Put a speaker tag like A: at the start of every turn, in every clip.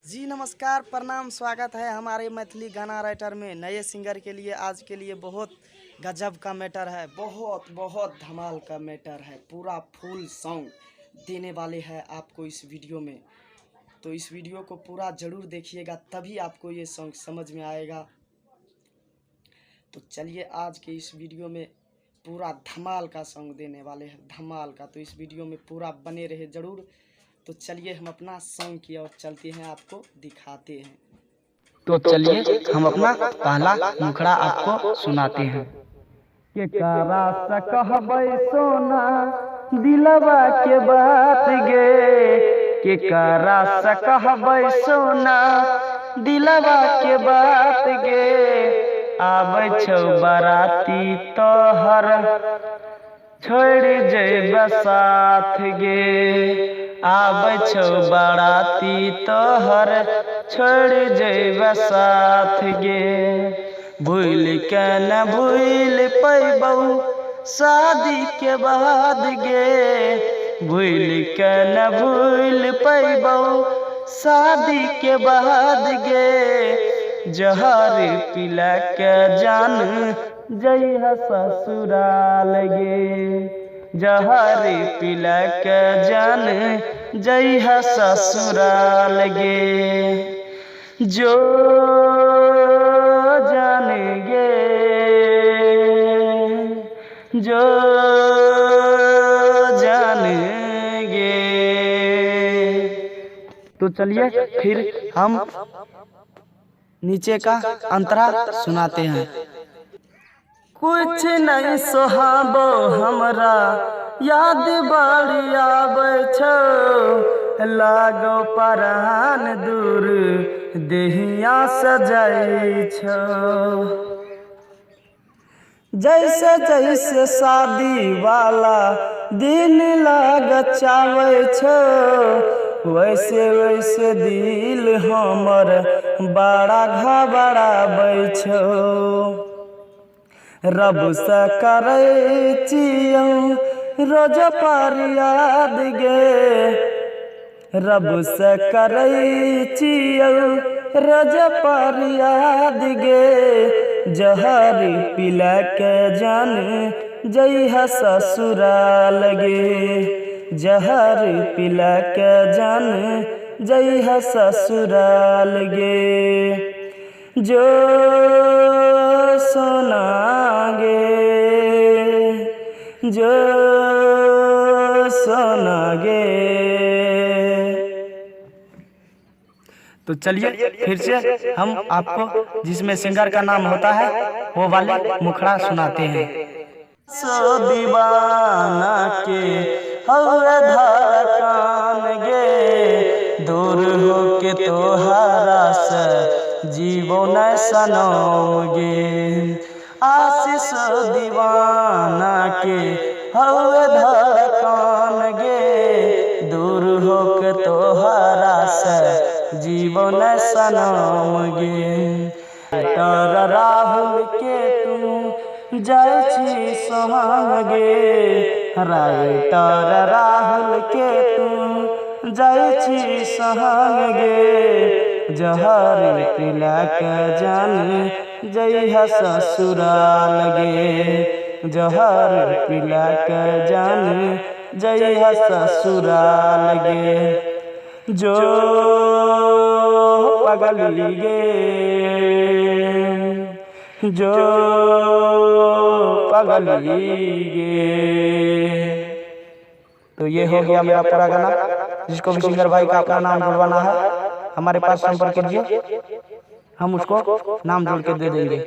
A: जी नमस्कार, प्रणाम, स्वागत है हमारे मैथिली गाना राइटर में। नए सिंगर के लिए आज के लिए बहुत गजब का मैटर है, बहुत धमाल का मैटर है। पूरा फुल सॉन्ग देने वाले हैं आपको इस वीडियो में, तो इस वीडियो को पूरा ज़रूर देखिएगा, तभी आपको ये सॉन्ग समझ में आएगा। तो चलिए आज के इस वीडियो में पूरा धमाल का सॉन्ग देने वाले हैं, धमाल का। तो इस वीडियो में पूरा बने रहे ज़रूर। तो चलिए हम अपना सॉन्ग की ओर चलते हैं, आपको दिखाते हैं।
B: तो चलिए हम अपना पहला मुखड़ा आपको सुनाते हैं। के करा सकहबै सोना दिलवा के बात गे, के करा सकहबै सोना दिलवा के बात गे। आबै छौ बाराती तोहर छोड़ जेब साथ गे, आबै छौ बाराती तोहर छोड़ जेब साथ गे। भूल के न भूल पैबौ शादी के बाद गे, भूल के न भूल पैबौ शादी के बाद गे। जहर पिला के जान जइहा ससुराल गे, जहर पिला के जान जइहा ससुराल गे। जो जान गे, जो जान गे। तो चलिए फिर हम
A: नीचे का अंतरा सुनाते हैं।
B: कुछ नहीं सोहाबो हमरा याद बड़ी आबै छौ, लागो परान दूर देहिया सजाई छौ। जैसे जैसे शादी वाला दिन लाग चावे छौ, वैसे वैसे दिल हमर बड़ा घबराबै छौ। रब से करे छियौ रोज पर याद गे, रब से करे छियौ रोज पर याद गे। जहर पिला के जान जइहा ससुराल गे, जहर पिला के जान जइहा ससुराल गे। जो सोना गे, जो सोना गे। तो चलिए फिर से हम आपको जिसमें सिंगर का नाम होता है वो वाले मुखड़ा सुनाते हैं। सो दीवाना के हवे धड़कन गे, दूर हो के तोहरा से जीवो न सनम गे। आशीष दीवाना के हवे धड़कन गे, दूर हो के तोहरा से जीवो न सनम गे। राइटर राहुल के तू जाय छी सोहाग गे, राइटर राहुल के तू जाय छी सोहाग गे। जहर पिला के जान जइहा ससुराल गे, जहर पिला के जान जइहा ससुराल गे। जो पगली गे, जो पगली गे। तो ये हो गया मेरा पूरा गाना। जिसको भी सिंगर भाई का अपना नाम जुड़वाना है हमारे पास संपर्क कीजिए, हम उसको नाम जोड़ के दे देंगे।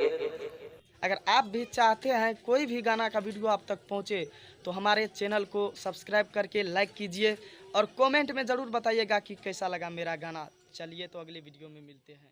A: अगर आप भी चाहते हैं कोई भी गाना का वीडियो आप तक पहुंचे, तो हमारे चैनल को सब्सक्राइब करके लाइक कीजिए और कमेंट में ज़रूर बताइएगा कि कैसा लगा मेरा गाना। चलिए तो अगले वीडियो में मिलते हैं।